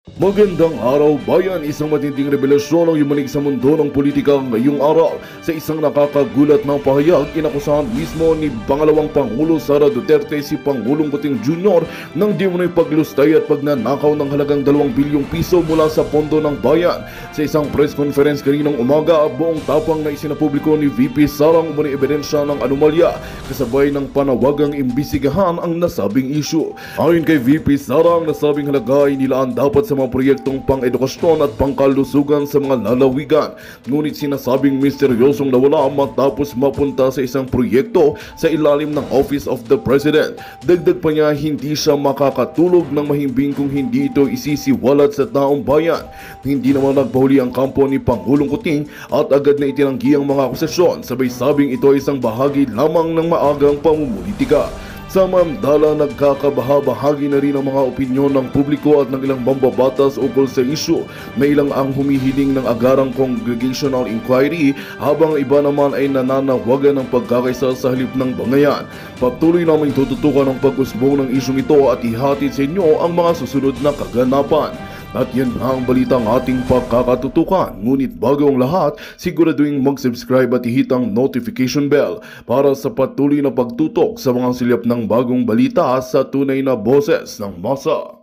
Magandang araw bayan, isang matinding revelasyon ang yumanig sa mundo ng politika ngayong araw. Sa isang nakakagulat na pahayag, inakusahan mismo ni pangalawang Pangulo Sara Duterte si Pangulong Kuting Jr. ng di umano'y paglustay at pagnanakaw ng halagang 2 bilyong piso mula sa pondo ng bayan. Sa isang press conference kaninang umaga, buong tapang na isinapubliko ni VP Sara ang umano'y ebidensya ng anomalya kasabay ng panawagang imbisigahan ang nasabing issue. Ayon kay VP Sara, ang nasabing halaga ay nilaan dapat sa mga proyektong pang-edukasyon at pangkalusugan sa mga lalawigan. Ngunit sinasabing misteryosong nawala matapos mapunta sa isang proyekto sa ilalim ng Office of the President. Dagdag pa niya, hindi siya makakatulog ng mahimbing kung hindi ito isisiwalat sa taong bayan. Hindi naman nagpahuli ang kampo ni Pangulong Kuting at agad na itinanggi ang mga akusasyon. Sabay sabing ito ay isang bahagi lamang ng maagang pamumulitika. Samantala, nagkakabahabahagi na rin ang mga opinyon ng publiko at ng ilang mambabatas ukol sa issue. May ilang ang humihiling ng agarang congregational inquiry habang iba naman ay nananawagan ng pagkakaisa sa halip ng bangayan. Patuloy namin tututukan ang pag-usbong ng isyong ito at ihatid sa inyo ang mga susunod na kaganapan. At yan na ang balitang ating pagkakatutukan. Ngunit bago ang lahat, siguraduhin mag-subscribe at ihit ang notification bell para sa patuloy na pagtutok sa mga silyap ng bagong balita sa tunay na boses ng masa.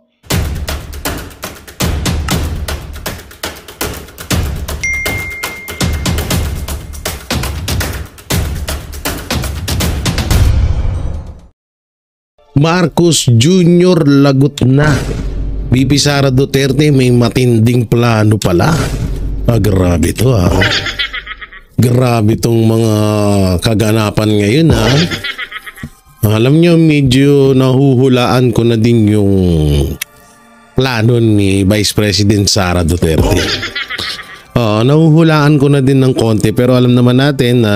Marcos Jr. lagot na. VP Sara Duterte may matinding plano pala. Grabe to ha. Grabe tong mga kaganapan ngayon ha. Alam nyo, medyo nahuhulaan ko na din yung plano ni Vice President Sara Duterte. Nahuhulaan ko na din ng konti, pero alam naman natin na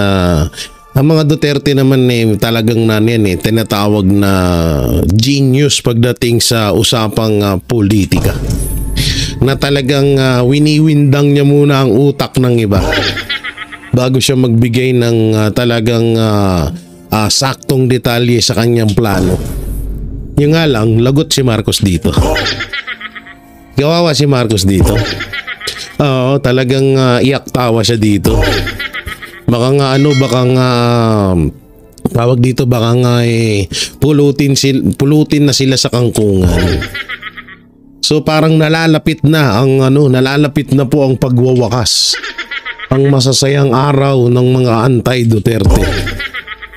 ang mga Duterte naman talagang tinatawag na genius pagdating sa usapang politika. Na talagang winiwindang niya muna ang utak ng iba bago siya magbigay ng talagang saktong detalye sa kanyang plano. Yung nga lang, lagot si Marcos dito. Kawawa si Marcos dito. Talagang iyak tawa siya dito. Baka nga tawag dito, baka nga pulutin na sila sa kangkungan. So parang nalalapit na po ang pagwawakas, ang masasayang araw ng mga anti-Duterte.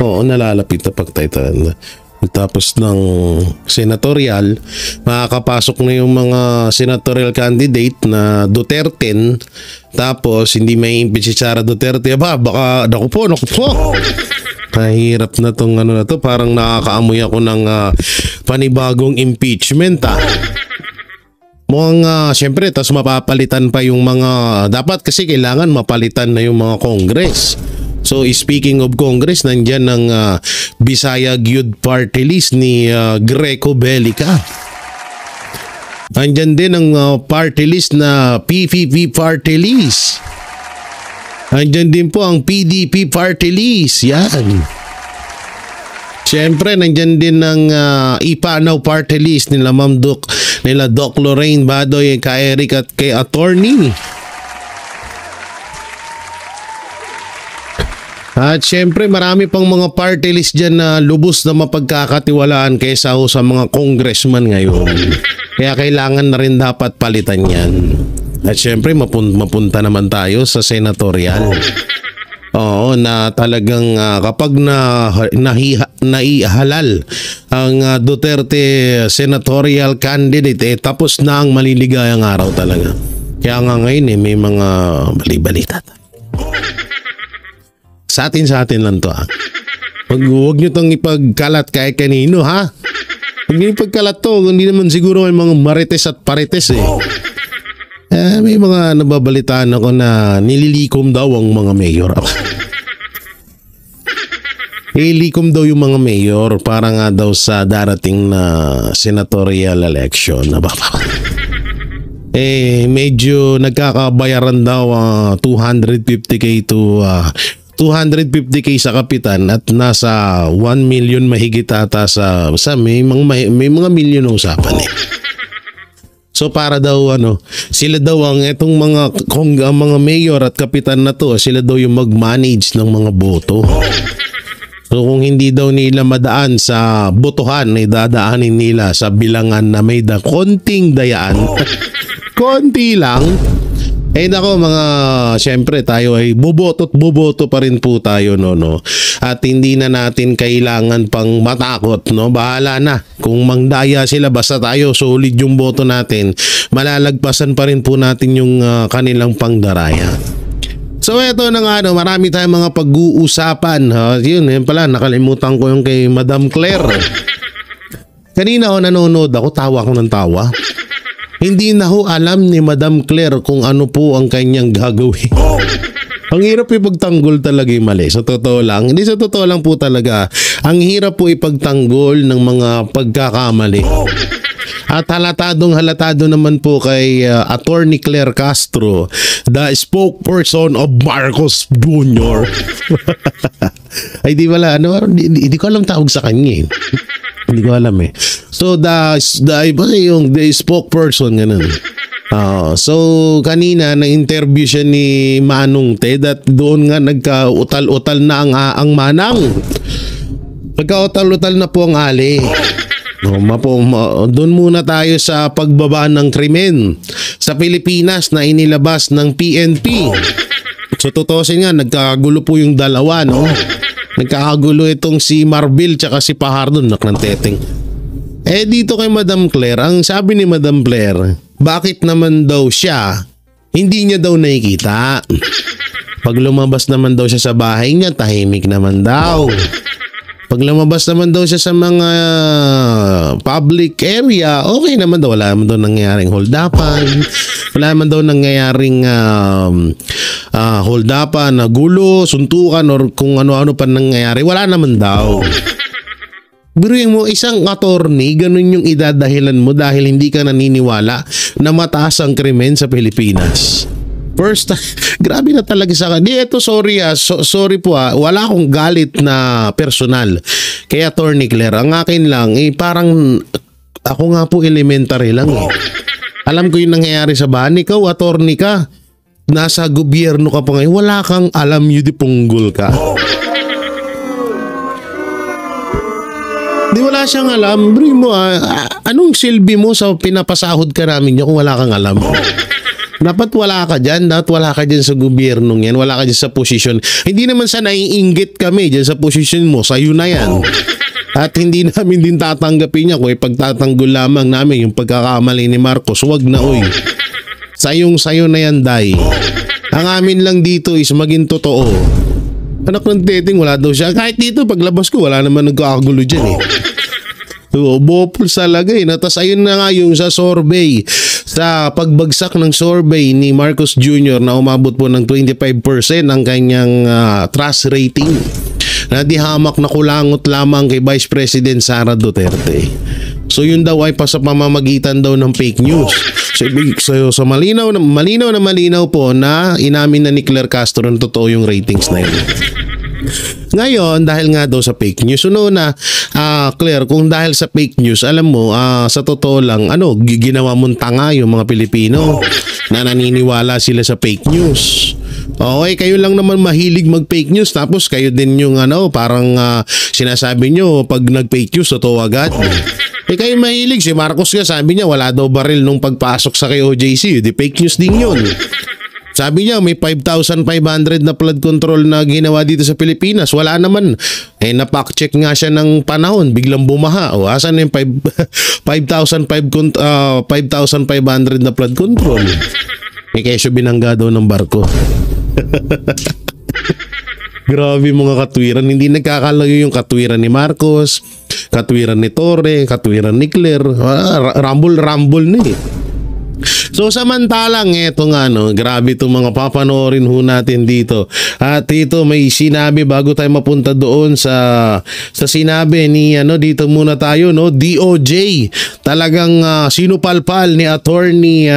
Nalalapit na pagtaytan. Tapos ng senatorial, makakapasok na yung mga senatorial candidate na Duterte. Tapos hindi may impeach si Sara Duterte. Baka naku po. Mahirap na tong na to. Parang nakakaamoy ako ng panibagong impeachment Mukhang syempre, tas mapapalitan pa yung mga, dapat kasi kailangan mapalitan na yung mga Congress. So speaking of Congress, nandyan ng Bisaya Youth Party List ni Greco Bellica. Nandyan din ang party list na PPP Party List. Nandyan din po ang PDP Party List. Yan. Siyempre, nandyan din ang Ipanaw Party List nila Ma'am Doc, nila Doc Lorraine Badoy, kay Eric at kay Attorney. At syempre marami pang mga party list dyan na lubos na mapagkakatiwalaan kaysa sa mga congressman ngayon. Kaya kailangan na rin dapat palitan yan. At syempre mapunta naman tayo sa senatorial. Na talagang kapag naihalal ang Duterte senatorial candidate, tapos na ang maliligayang araw talaga. Kaya nga ngayon may mga balibalita. Sa atin lang to Huwag nyo tong ipagkalat kahit kanino Huwag nyo ipagkalat to. Hindi naman siguro may mga marites at parites may mga nababalitaan ako na nililikom daw ang mga mayor. Nililikom daw yung mga mayor para nga daw sa darating na senatorial election. Medyo nagkakabayaran daw 250k to 250k sa kapitan at nasa 1 million mahigit ata sa may mga milyon na usapan So para daw sila daw ang etong mga mayor at kapitan na to, sila daw yung mag-manage ng mga boto. So kung hindi daw nila madaan sa botohan, ay dadaanin nila sa bilangan na may konting dayaan. Konti lang. Eh nako syempre tayo ay boboto pa rin po tayo no. At hindi na natin kailangan pang matakot no. Bahala na. Kung mangdaya sila basta tayo solid yung boto natin, malalagpasan pa rin po natin yung kanilang pangdaraya. So eto na nga marami tayong mga pag-uusapan. Yun pala nakalimutan ko yung kay Madam Claire. Kanina nanonood ako, tawa ko ng tawa. Hindi na alam ni Madam Claire kung ano po ang kanyang gagawin. Ang hirap ipagtanggol talaga yung mali. Sa totoo lang. Hindi sa totoo lang po talaga. Ang hirap po ipagtanggol ng mga pagkakamali. At halatado naman po kay Attorney Claire Castro, the spokesperson of Marcos Jr. Ay di wala, hindi ko alam tawag sa kanya eh. Hindi ko alam eh. So the spokesperson ganun. So kanina na-interview siya ni Manong Ted at doon nga nagka-utal-utal na ang Manang. Nagka-utal-utal na po ang ali. Doon muna tayo sa pagbaba ng krimen sa Pilipinas na inilabas ng PNP. So tutusin nga, nagkakagulo po yung dalawa Nagkakagulo itong si Marbil tsaka si Pajardo ng teteng. Dito kay Madam Claire, ang sabi ni Madam Claire, bakit naman daw siya hindi niya daw nakikita? Pag lumabas naman daw siya sa bahay niya, tahimik naman daw. Pag lumabas naman daw siya sa mga public area, okay naman daw. Wala naman daw nangyayaring hold-upan. Wala naman daw nangyayaring hold-upan, gulo, suntukan, or kung ano-ano pa nangyayari. Wala naman daw. Biruin mo, isang attorney, ganun yung idadahilan mo dahil hindi ka naniniwala na mataas ang krimen sa Pilipinas. First, grabe na talaga sa akin. Sorry po wala akong galit na personal kay Attorney Claire. Ang akin lang, parang ako nga po elementary lang eh. Alam ko yung nangyayari sa bahan. Ikaw, attorney ka. Nasa gobyerno ka pa ngayon. Wala kang alam, yudipunggol ka. Di wala siyang alam. Bro mo, anong silbi mo sa pinapasahod ka namin niya kung wala kang alam? Dapat wala ka dyan. Dapat wala ka dyan sa gobyernong yan. Wala ka dyan sa posisyon. Hindi naman sa naiinggit kami dyan sa posisyon mo. Sa'yo na yan. At hindi namin din tatanggapin niya kung ipagtatanggol lamang namin yung pagkakamali ni Marcos. Wag na oy. Sayo na yan, Day. Ang amin lang dito is maging totoo. Anak ng teteng, wala daw siya. Kahit dito, paglabas ko, wala naman nagkakagulo dyan eh. So, bopol sa lagay. Tapos ayun na nga yung sa survey. Sa pagbagsak ng survey ni Marcos Jr. na umabot po ng 25% ang kanyang trust rating. Na di hamak na kulangot lamang kay Vice President Sara Duterte. So yun daw ay pa sa pamamagitan daw ng fake news. So malinaw po na inamin na ni Claire Castro na totoo yung ratings na yun. Ngayon, dahil nga daw sa fake news, Claire, kung dahil sa fake news, alam mo, sa totoo lang, ginawa mong tanga yung mga Pilipino na naniniwala sila sa fake news. Okay, kayo lang naman mahilig mag-fake news, tapos kayo din yung parang sinasabi nyo, pag nag-fake news, totoo agad. Kayo mahilig, si Marcos nga sabi niya, wala daw baril nung pagpasok sa KOJC, di fake news din yun. Sabi niya may 5,500 na flood control na ginawa dito sa Pilipinas. Wala naman. Napak-check nga siya ng panahon. Biglang bumaha. Asan yung 5,500 na flood control? Kesyo binangga daw ng barko. Grabe mga katwiran. Hindi nagkakalayo yung katwiran ni Marcos, katwiran ni Torre, katwiran ni Claire. Rumble na eh. So samantalang eto nga grabe itong mga papanoorin ho natin dito. At dito may sinabi bago tayo mapunta doon sa sinabi ni dito muna tayo DOJ. Talagang sinupalpal ni Attorney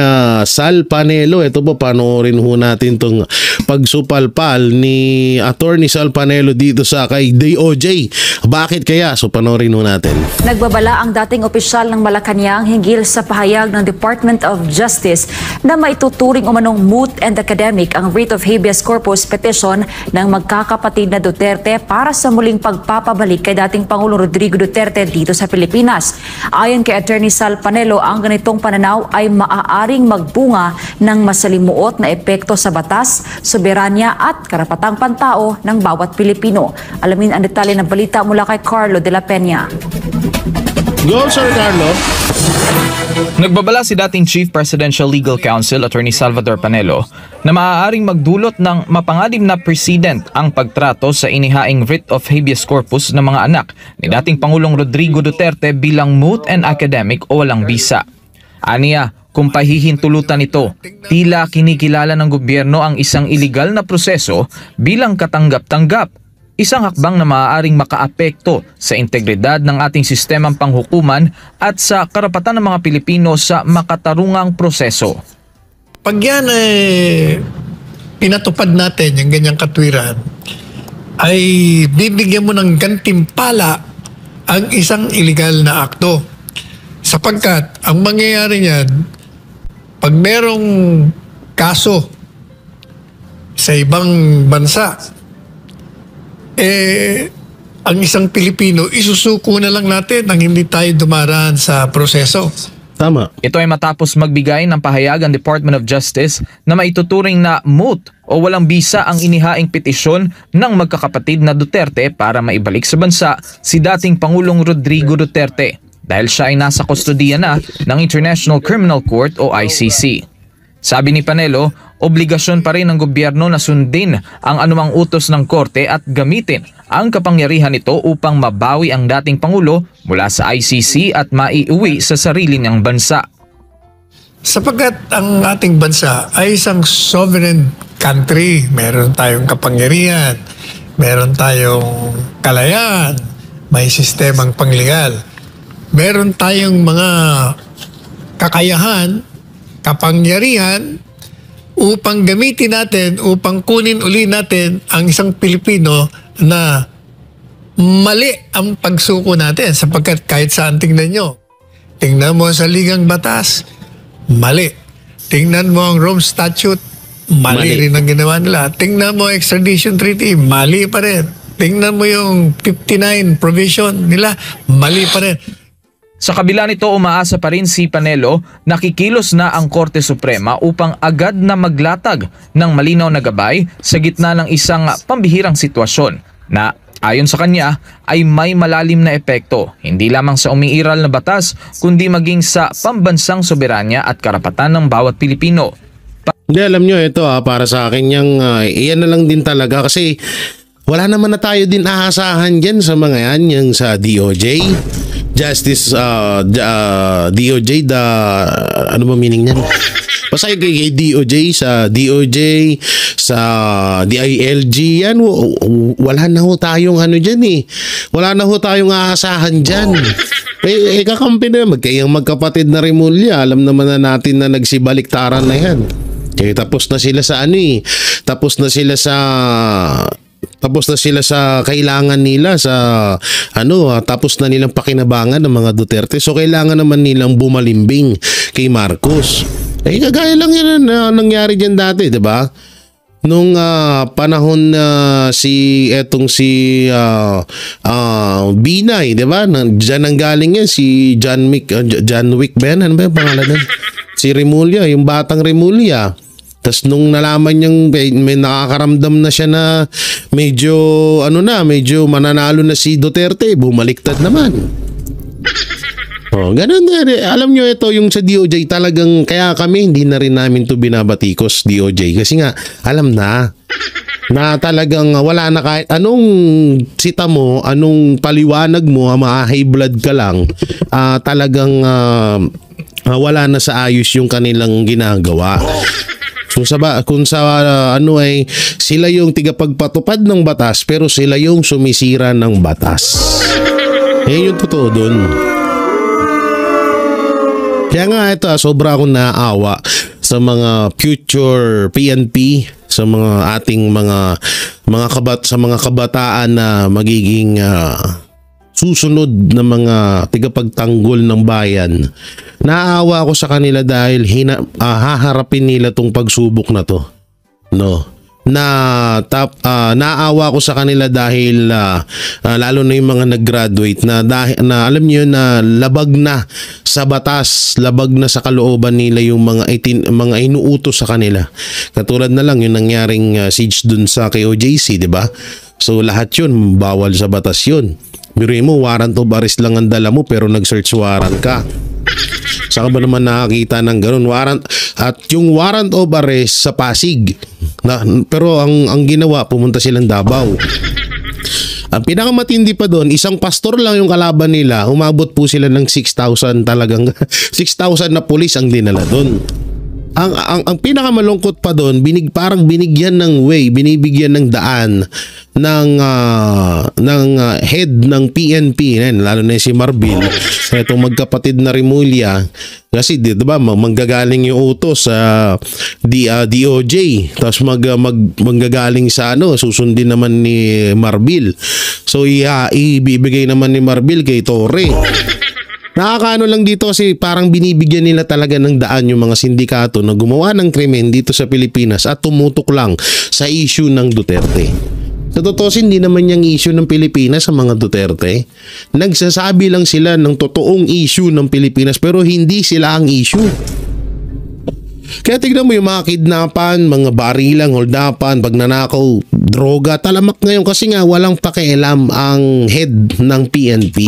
Sal Panelo. Ito po panoorin ho natin tong pagsupalpal ni Attorney Sal Panelo dito sa kay DOJ. Bakit kaya? So panoorin natin. Nagbabala ang dating opisyal ng Malacanang hinggil sa pahayag ng Department of Justice na maituturing umanong moot and academic ang writ of habeas corpus petition ng magkakapatid na Duterte para sa muling pagpapabalik kay dating Pangulong Rodrigo Duterte dito sa Pilipinas. Ayon kay Attorney Sal Panelo, ang ganitong pananaw ay maaaring magbunga ng masalimuot na epekto sa batas, soberanya at karapatang pantao ng bawat Pilipino. Alamin ang detalye ng balita mula kay Carlo de la Peña. Go, Sir Carlo. Nagbabala si dating Chief Presidential Legal Counsel Attorney Salvador Panelo na maaaring magdulot ng mapanganib na precedent ang pagtrato sa inihaing writ of habeas corpus ng mga anak ni dating Pangulong Rodrigo Duterte bilang moot and academic o walang bisa. Aniya, kung pahihintulutan ito, tila kinikilala ng gobyerno ang isang iligal na proseso bilang katanggap-tanggap. Isang hakbang na maaaring makaapekto sa integridad ng ating sistemang panghukuman at sa karapatan ng mga Pilipino sa makatarungang proseso. Pag yan pinatupad natin yung ganyang katwiran, ay bibigyan mo ng gantimpala ang isang iligal na akto. Sapagkat ang mangyayari niyan, pag merong kaso sa ibang bansa, ang isang Pilipino, isusuko na lang natin nang hindi tayo dumaraan sa proseso. Tama. Ito ay matapos magbigay ng pahayag ang Department of Justice na maituturing na moot o walang bisa ang inihaing petisyon ng magkakapatid na Duterte para maibalik sa bansa si dating Pangulong Rodrigo Duterte dahil siya ay nasa kustodiya na ng International Criminal Court o ICC. Sabi ni Panelo, obligasyon pa rin ng gobyerno na sundin ang anumang utos ng korte at gamitin ang kapangyarihan nito upang mabawi ang dating Pangulo mula sa ICC at maiuwi sa sarili niyang bansa. Sapagkat ang ating bansa ay isang sovereign country, meron tayong kapangyarihan, meron tayong kalayaan, may sistemang pangligal, meron tayong mga kakayahan, kapangyarihan upang gamitin natin, upang kunin uli natin ang isang Pilipino na mali ang pagsuko natin sapagkat kahit saan tingnan nyo. Tingnan mo sa Ligang Batas, mali. Tingnan mo ang Rome Statute, mali rin ang ginawa nila. Tingnan mo extradition treaty, mali pa rin. Tingnan mo yung 59 provision nila, mali pa rin. Sa kabila nito, umaasa pa rin si Panelo na kikilos na ang Korte Suprema upang agad na maglatag ng malinaw na gabay sa gitna ng isang pambihirang sitwasyon na ayon sa kanya ay may malalim na epekto hindi lamang sa umiiral na batas kundi maging sa pambansang soberanya at karapatan ng bawat Pilipino. Hindi, alam nyo, ito para sa akin iyan na lang din talaga kasi wala naman na tayo din aasahan dyan sa mga yan, yung sa DOJ. Justice, DOJ, ano ba meaning niyan? Basta kay DOJ, sa DOJ, sa DILG, yan, wala na ho tayong ano dyan eh. Wala na ho tayong aasahan dyan. Kakampi na, magkapatid na Remulla, alam naman na natin na nagsibaliktaran na yan. Tapos na sila sa ano eh. Tapos na sila sa kailangan nila sa tapos na nilang pakinabangan ng mga Duterte. So kailangan naman nilang bumalimbing kay Marcos. Kagaya lang yan na nangyari diyan dati, 'di ba? Nung panahon na si Binay, 'di ba? Diyan ang galing yan si John Wick ba yan? Ano ba yung pangalan nun? Si Remulla, yung batang Remulla. Tapos nung nalaman niyang may nakakaramdam na siya na medyo mananalo na si Duterte, bumaliktad naman. Ganun na. Alam nyo ito, yung sa DOJ talagang, kaya kami hindi na rin namin to binabatikos DOJ. Kasi nga, alam na talagang wala na kahit anong sita mo, anong paliwanag mo, high blood ka lang, talagang wala na sa ayos yung kanilang ginagawa. Sila yung tigapagpatupad ng batas pero sila yung sumisira ng batas. Yung totoo dun. Kaya nga ito, sobra akong naawa sa mga future PNP, sa sa mga ating sa mga kabataan na magiging susunod na mga tigapagtanggol ng bayan. Naawa ako sa kanila dahil haharapin nila tong pagsubok na to. No. Naawa ko sa kanila dahil lalo na yung mga nag-graduate na alam niyo na labag na sa batas, labag na sa kalooban nila yung mga inuutos sa kanila. Katulad na lang yung nangyaring siege dun sa KOJC, di ba? So lahat yun bawal sa batas yun. Biruin mo, warrant of arrest lang ang dala mo pero nag-search warrant ka. Saka ba naman nakakita ng ganun warrant? At yung warrant of arrest sa Pasig. Pero ang ginawa, pumunta silang Davao. Ang pinakamatindi pa doon, isang pastor lang yung kalaban nila. Umabot po sila ng 6,000 talagang 6,000 na pulis ang dinala doon. Ang pinakamalungkot pa doon, parang binigyan ng way, binibigyan ng daan ng head ng PNP, lalo na si Marbil, itong magkapatid na Rimulya, kasi di ba manggagaling yung utos sa DOJ, tapos manggagaling sa susundin naman ni Marbil. So ibibigay naman ni Marbil kay Torre. Nakakaano lang dito kasi parang binibigyan nila talaga ng daan yung mga sindikato na gumawa ng krimen dito sa Pilipinas at tumutok lang sa issue ng Duterte. Sa totoo, hindi naman yung issue ng Pilipinas sa mga Duterte. Nagsasabi lang sila ng totoong issue ng Pilipinas pero hindi sila ang issue. Kaya tignan mo yung mga kidnapan, mga barilang, holdapan, pagnanakaw, droga, talamak ngayon kasi nga walang pakialam ang head ng PNP.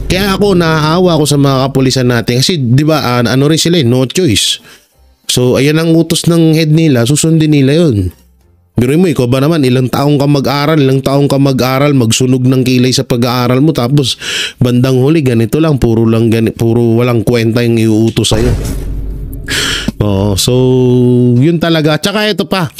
Kaya ako naaawa ako sa mga kapulisan natin kasi di ba rin sila, no choice. So ayan ang utos ng head nila, susundin nila yun. Pero mo, ikaw ba naman, ilang taong ka mag-aral, magsunog ng kilay sa pag-aaral mo, tapos bandang huli ganito lang, puro walang kwenta yung iuutos sa'yo. So yun talaga. Tsaka ito pa,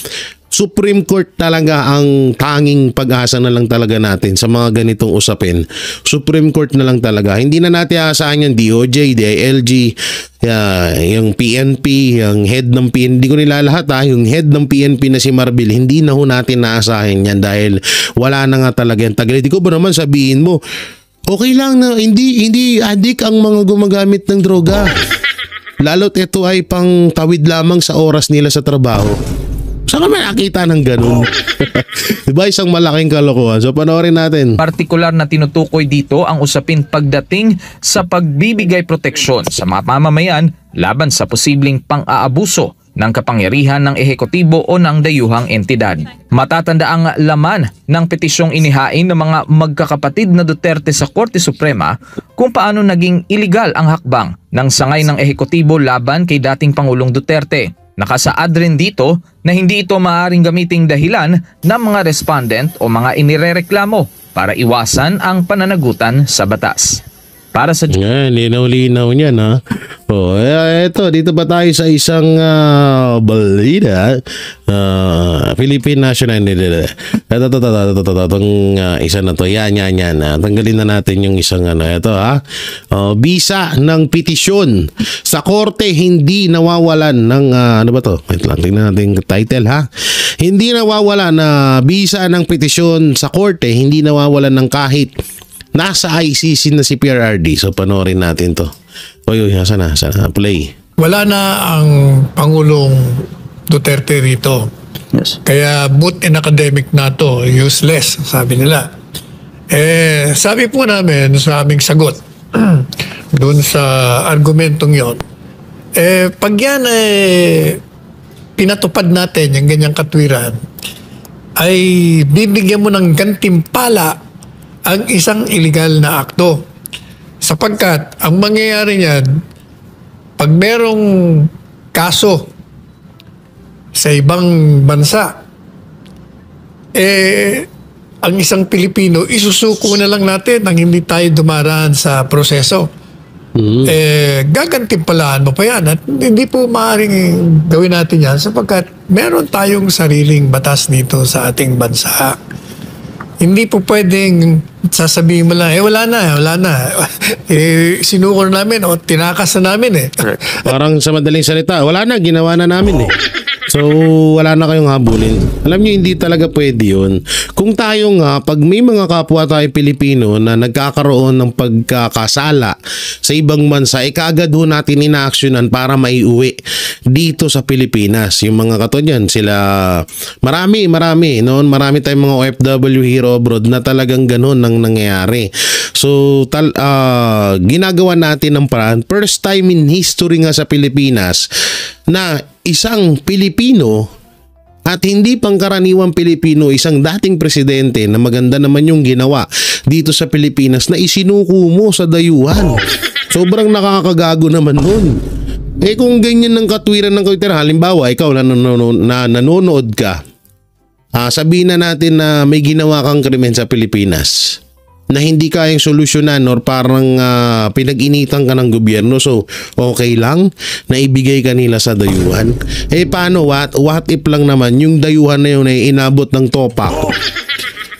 Supreme Court talaga ang tanging pag-asa na lang talaga natin sa mga ganitong usapin. Supreme Court na lang talaga. Hindi na natin aasahan yung DOJ, DILG, yung PNP, yung head ng PNP. Hindi ko nilalahat yung head ng PNP na si Marbil. Hindi na ho natin naasahin yan dahil wala na nga talaga yung tagal. Di ko ba naman sabihin mo, okay lang na hindi adik ang mga gumagamit ng droga. Lalo't ito ay pang tawid lamang sa oras nila sa trabaho. Saan ka nakakita ng ganun? Diba isang malaking kalokohan? So panoorin natin. Partikular na tinutukoy dito ang usapin pagdating sa pagbibigay proteksyon sa mga mamamayan laban sa posibleng pang-aabuso ng kapangyarihan ng ehekutibo o ng dayuhang entidad. Matatanda ang laman ng petisyong inihain ng mga magkakapatid na Duterte sa Korte Suprema kung paano naging iligal ang hakbang ng sangay ng ehekutibo laban kay dating Pangulong Duterte. Nakasaad rin dito na hindi ito maaaring gamiting dahilan ng mga respondent o mga inirereklamo para iwasan ang pananagutan sa batas. Para sa linaw-linaw niyan ha. Dito ba tayo sa isang balita? Philippine National itong isa na to. Yan. Tanggalin na natin yung isang ito ha. Bisa ng petisyon sa korte hindi nawawalan ng ano ba to? Wait lang, tingnan natin yung title ha. Hindi nawawalan na bisa ng petisyon sa korte, hindi nawawalan ng kahit nasa ICC na si PRRD. So panoorin natin to. Sana play. Wala na ang Pangulong Duterte rito. Yes. Kaya boot in academic na to, useless, sabi nila. Sabi po namin sa aming sagot doon sa argumentong yon, pag yan pinatupad natin yung ganyang katwiran, ay bibigyan mo ng gantimpala ang isang illegal na akto. Sapagkat ang mangyayari niyan, pag merong kaso sa ibang bansa, ang isang Pilipino, isusuko na lang natin nang hindi tayo dumaraan sa proseso. Gagantimpalaan mo pa yan. At hindi po maaaring gawin natin yan sapagkat meron tayong sariling batas dito sa ating bansa. Hindi po pwedeng sasabihin mo lang, wala na. Sinuko na namin o tinakas na namin. Parang sa madaling salita, wala na, ginawa na namin . So, wala na kayong habulin. Alam nyo, hindi talaga pwede yun. Kung tayo nga, pag may mga kapwa tayo Pilipino na nagkakaroon ng pagkakasala sa ibang bansa, kaagad ho natin ina-actionan para maiuwi dito sa Pilipinas. Yung mga katulad sila, marami. Noon, marami tayong mga OFW hero abroad na talagang ganun ang nangyayari. So, ginagawa natin ng paraan. First time in history nga sa Pilipinas na isang Pilipino at hindi pangkaraniwang Pilipino, isang dating presidente na maganda naman yung ginawa dito sa Pilipinas na isinuko mo sa dayuhan. Sobrang nakakagago naman nun. Kung ganyan ng katwiran ng Twitter, halimbawa ikaw na nanonood ka, sabihin na natin na may ginawa kang krimen sa Pilipinas na hindi kayang solusyonan or parang pinag-initan ka ng gobyerno, so okay lang na ibigay ka nila sa dayuhan. Paano, what if lang naman yung dayuhan na yun ay inabot ng topak?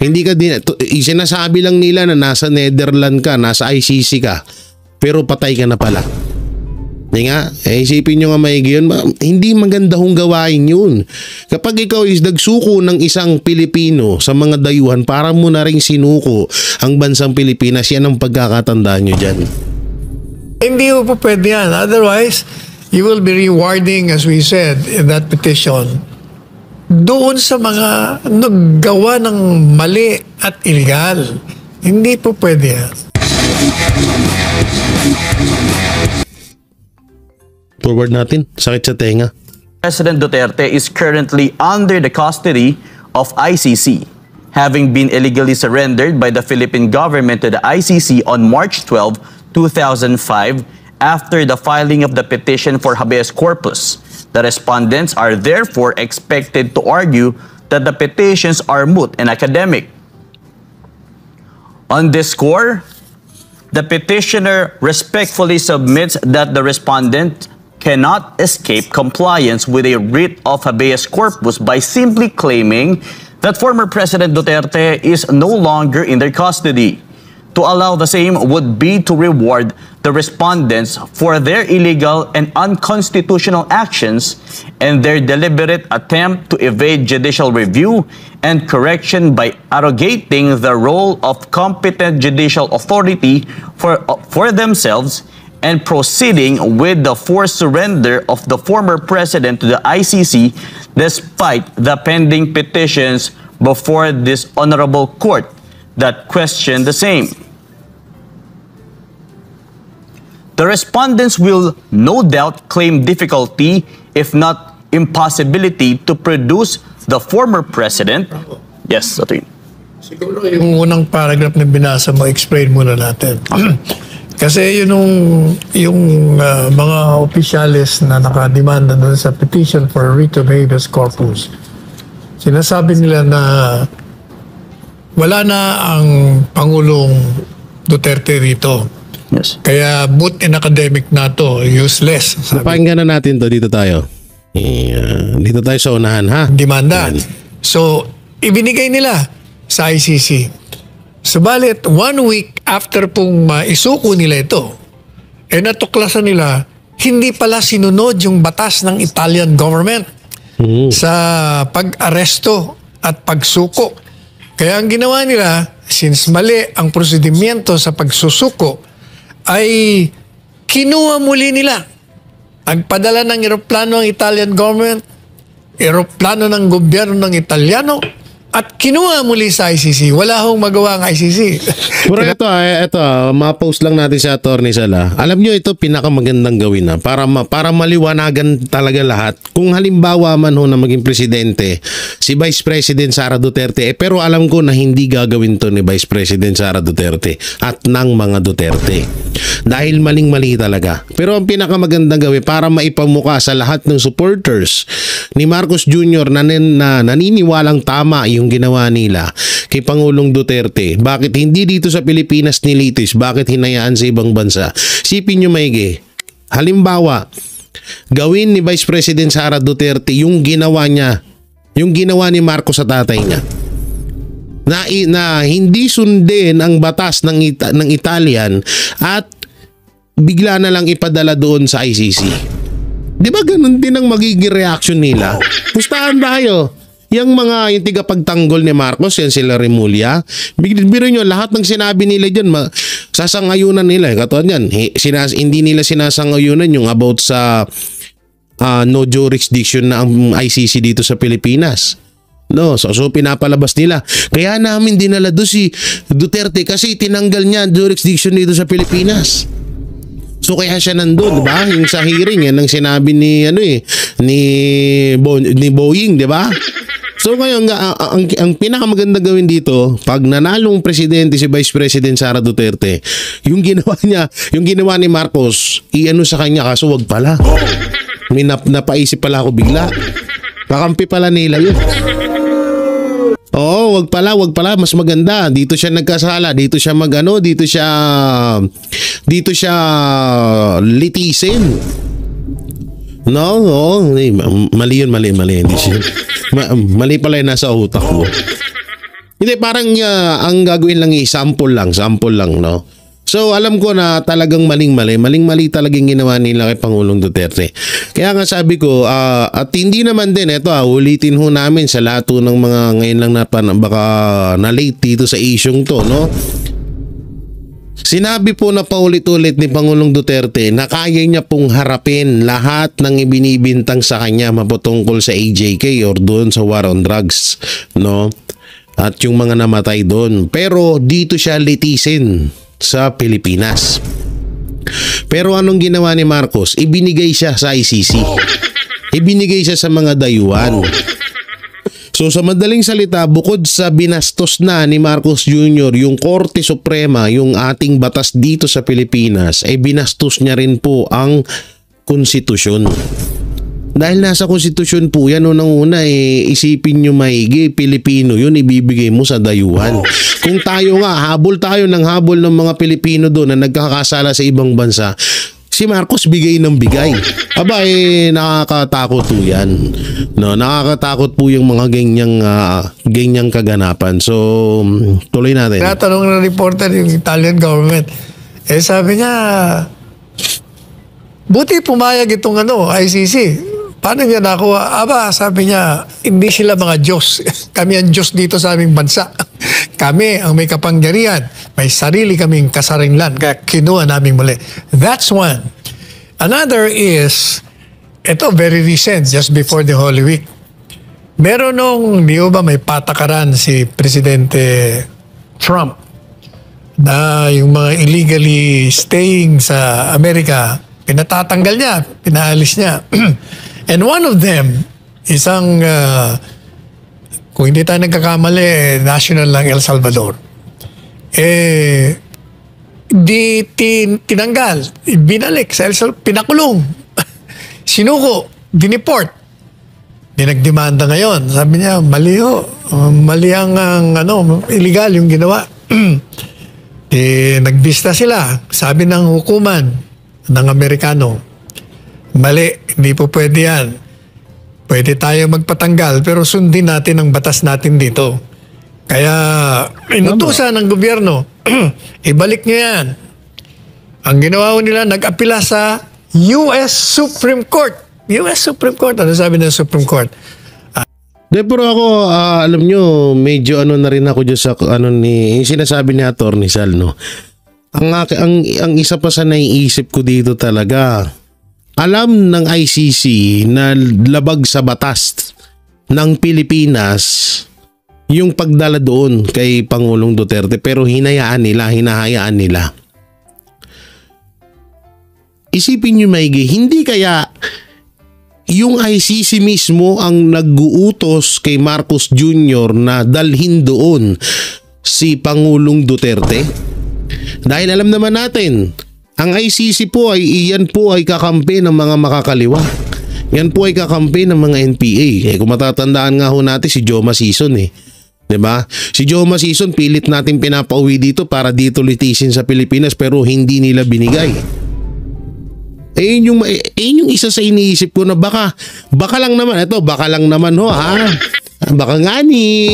Hindi ka din, sinasabi lang nila na nasa Netherlands ka, nasa ICC ka, pero patay ka na pala. Hindi nga, isipin nyo nga maigi yun, hindi maganda hong gawain yun. Kapag ikaw is nagsuko ng isang Pilipino sa mga dayuhan, para mo na rin sinuko ang bansang Pilipinas, yan ang pagkakatandaan nyo dyan. Hindi po pwede yan. Otherwise, you will be rewarding, as we said in that petition, doon sa mga naggawa ng mali at illegal. Hindi po pwede yan. Forward natin, sakit sa tenga. President Duterte is currently under the custody of ICC, having been illegally surrendered by the Philippine government to the ICC on March 12, 2005, after the filing of the petition for habeas corpus. The respondents are therefore expected to argue that the petitions are moot and academic. On this score, the petitioner respectfully submits that the respondent cannot escape compliance with a writ of habeas corpus by simply claiming that former President Duterte is no longer in their custody. To allow the same would be to reward the respondents for their illegal and unconstitutional actions and their deliberate attempt to evade judicial review and correction by arrogating the role of competent judicial authority for themselves and proceeding with the forced surrender of the former president to the ICC despite the pending petitions before this honorable court that question the same. The respondents will no doubt claim difficulty, if not impossibility, to produce the former president. Yes, Atty. Siguro yung unang paragraph na binasa mo, explain muna natin. Kasi yung mga opisyalis na nakademanda doon sa petition for writ of habeas corpus, sinasabi nila na wala na ang Pangulong Duterte rito. Yes. Kaya moot and academic na to, useless. Pakinggan na natin to, dito tayo. Dito tayo sa unahan, ha? Demanda. So, ibinigay nila sa ICC. Subalit, 1 week after pong maisuko nila ito, natuklasan nila, hindi pala sinunod yung batas ng Italian government sa pag-aresto at pagsuko. Kaya ang ginawa nila, since mali ang prosedimento sa pagsusuko, ay kinuha muli nila. Nagpadala ng eroplano ang Italian government, eroplano ng gobyerno ng Italiano, at kinuha muli sa ICC. Wala hong magawa ang ICC. Pero ito, ma-post lang natin sa Atty. Sala. Alam nyo, ito pinakamagandang gawin na para maliwanagan talaga lahat. Kung halimbawa man ho na maging presidente si Vice President Sara Duterte, pero alam ko na hindi gagawin to ni Vice President Sara Duterte at ng mga Duterte. Dahil maling-mali talaga. Pero ang pinakamagandang gawin para maipamuka sa lahat ng supporters ni Marcos Jr. na naniniwalang tama yung ginawa nila kay Pangulong Duterte. Bakit hindi dito sa Pilipinas nilitis? Bakit hinayaan sa ibang bansa? Sipin nyo maigi. Halimbawa, gawin ni Vice President Sara Duterte yung ginawa niya, yung ginawa ni Marcos sa tatay niya. Na hindi sundin ang batas ng Italian at bigla na lang ipadala doon sa ICC. Di ba ganun din ang magiging reaction nila? Pustahan tayo. Yung tigapagtanggol ni Marcos, yan sila Remulla. Biro nyo, lahat ng sinabi nila dyan, sasangayunan nila. Katulad yan, hindi nila sinasangayunan yung about sa no jurisdiction na ang ICC dito sa Pilipinas. No, so pinapalabas nila. Kaya namin dinala doon si Duterte kasi tinanggal niya jurisdiction dito sa Pilipinas. So kaya siya nandun, di ba? Yung sa hearing yan ang sinabi ni ni Boeing, di ba? So ngayon ang pinakamaganda gawin dito, pag nanalong presidente si Vice President Sara Duterte, yung ginawa ni Marcos, iano sa kanya kaso wag pala. May napaisip pala ako bigla. Kakampi pala nila yun. Oo, wag pala, mas maganda. Dito siya nagkasala, dito siya litisin. No, mali yun. Hindi siya. Mali pala yung nasa utak ko. Hindi, parang ang gagawin lang sample lang, no? So alam ko na talagang maling-mali talagang ginawa nila kay Pangulong Duterte. Kaya nga sabi ko, at hindi naman din, ulitin ho namin sa lahat ng mga ngayon lang baka na-late dito sa isyong to, no? Sinabi po na paulit-ulit ni Pangulong Duterte na kaya niya pong harapin lahat ng ibinibintang sa kanya mapatungkol sa AJK or doon sa war on drugs, no? At yung mga namatay doon. Pero dito siya litisin sa Pilipinas. Pero anong ginawa ni Marcos? Ibinigay siya sa ICC. Ibinigay siya sa mga dayuhan. So sa madaling salita, bukod sa binastos na ni Marcos Jr. yung Korte Suprema, yung ating batas dito sa Pilipinas, ay binastos niya rin po ang konstitusyon. Dahil nasa konstitusyon po yan, unang-una isipin nyo maigi, Pilipino yun, ibibigay mo sa dayuhan. Kung tayo nga, habol ng mga Pilipino doon na nagkakasala sa ibang bansa, si Marcos bigay ng bigay. Aba, nakakatakot po yan. No, nakakatakot po yung mga ganyang kaganapan. So, tuloy natin. Natanong ng reporter yung Italian government. Sabi niya, buti pumayag itong ICC. Paano niya nakuha? Aba, sabi niya, hindi sila mga Diyos. Kami ang Diyos dito sa aming bansa. Kami ang may kapangyarihan. May sarili kaming kasarinlan. Kaya kinuha namin muli. That's one. Another is, ito very recent, just before the Holy Week. Meron di ba may patakaran si Presidente Trump na yung mga illegally staying sa Amerika, pinatatanggal niya, pinaalis niya. And one of them, kung hindi tayo nagkakamali, national ng El Salvador. Tinanggal, binalik sa El Salvador, pinakulong, sinuko, dineport. Nagdemanda ngayon. Sabi niya, mali ang illegal yung ginawa. Nagbista sila. Sabi ng hukuman ng Amerikano, mali, hindi po pwede yan. Pwede tayo magpatanggal pero sundin natin ang batas natin dito. Kaya inutusan ng gobyerno, ibalik niyo yan. Ang ginawa nila, nag-apila sa US Supreme Court. US Supreme Court. Ano sabi ng Supreme Court? Pero ako, alam nyo, medyo na rin ako dyan sa yung sinasabi ni Atty. Sal, no? Ang isa pa sa naiisip ko dito talaga, alam ng ICC na labag sa batas ng Pilipinas yung pagdala doon kay Pangulong Duterte, pero hinahayaan nila. Isipin nyo maigi, hindi kaya yung ICC mismo ang nag-uutos kay Marcos Jr. na dalhin doon si Pangulong Duterte? Dahil alam naman natin, ang ICC po ay kakampi ng mga makakaliwa. Yan po ay kakampi ng mga NPA. Kung matatandaan nga ho natin si Joma Sison Diba? Si Joma Sison pilit natin pinapauwi dito para dito litisin sa Pilipinas pero hindi nila binigay. Yun yung isa sa iniisip ko na baka lang naman ho ha. Baka nga ni.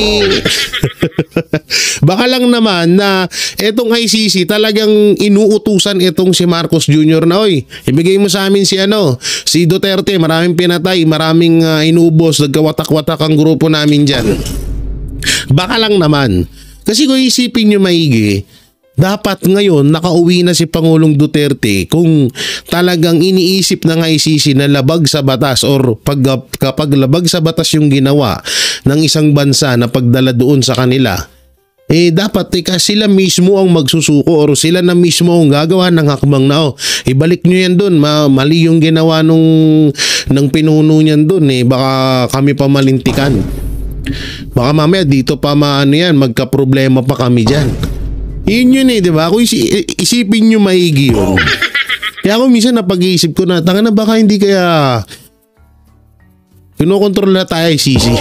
Baka lang naman na etong ICC talagang inuutusan itong si Marcos Jr. na, oy, ibigay mo sa amin si Duterte, maraming pinatay, maraming inubos, nagkawatak-watak ang grupo namin dyan. Baka lang naman. Kasi kung isipin nyo maigi, dapat ngayon nakauwi na si Pangulong Duterte kung talagang iniisip ng ICC na labag sa batas or kapag labag sa batas yung ginawa ng isang bansa na pagdala doon sa kanila, dapat sila mismo ang magsusuko or sila na mismo ang gagawa ng hakbang na ibalik nyo yan doon, mali yung ginawa ng pinuno niyan doon, baka kami pa malintikan, baka mamaya dito pa magka-problema pa kami dyan. Yun di ba? Kung isipin nyo maigi yun. Kaya ako minsan napag-iisip ko na, tanga na baka hindi kaya kinokontrol na tayo ICC.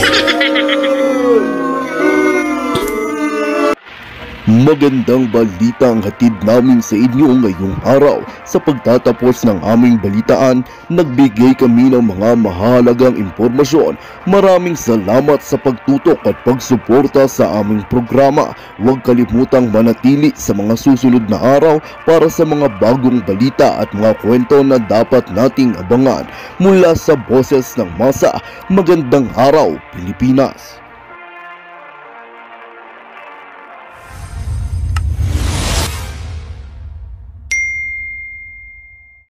Magandang balita ang hatid namin sa inyo ngayong araw. Sa pagtatapos ng aming balitaan, nagbigay kami ng mga mahalagang impormasyon. Maraming salamat sa pagtutok at pagsuporta sa aming programa. Huwag kalimutang manatili sa mga susunod na araw para sa mga bagong balita at mga kwento na dapat nating abangan. Mula sa Boses ng Masa, magandang araw Pilipinas!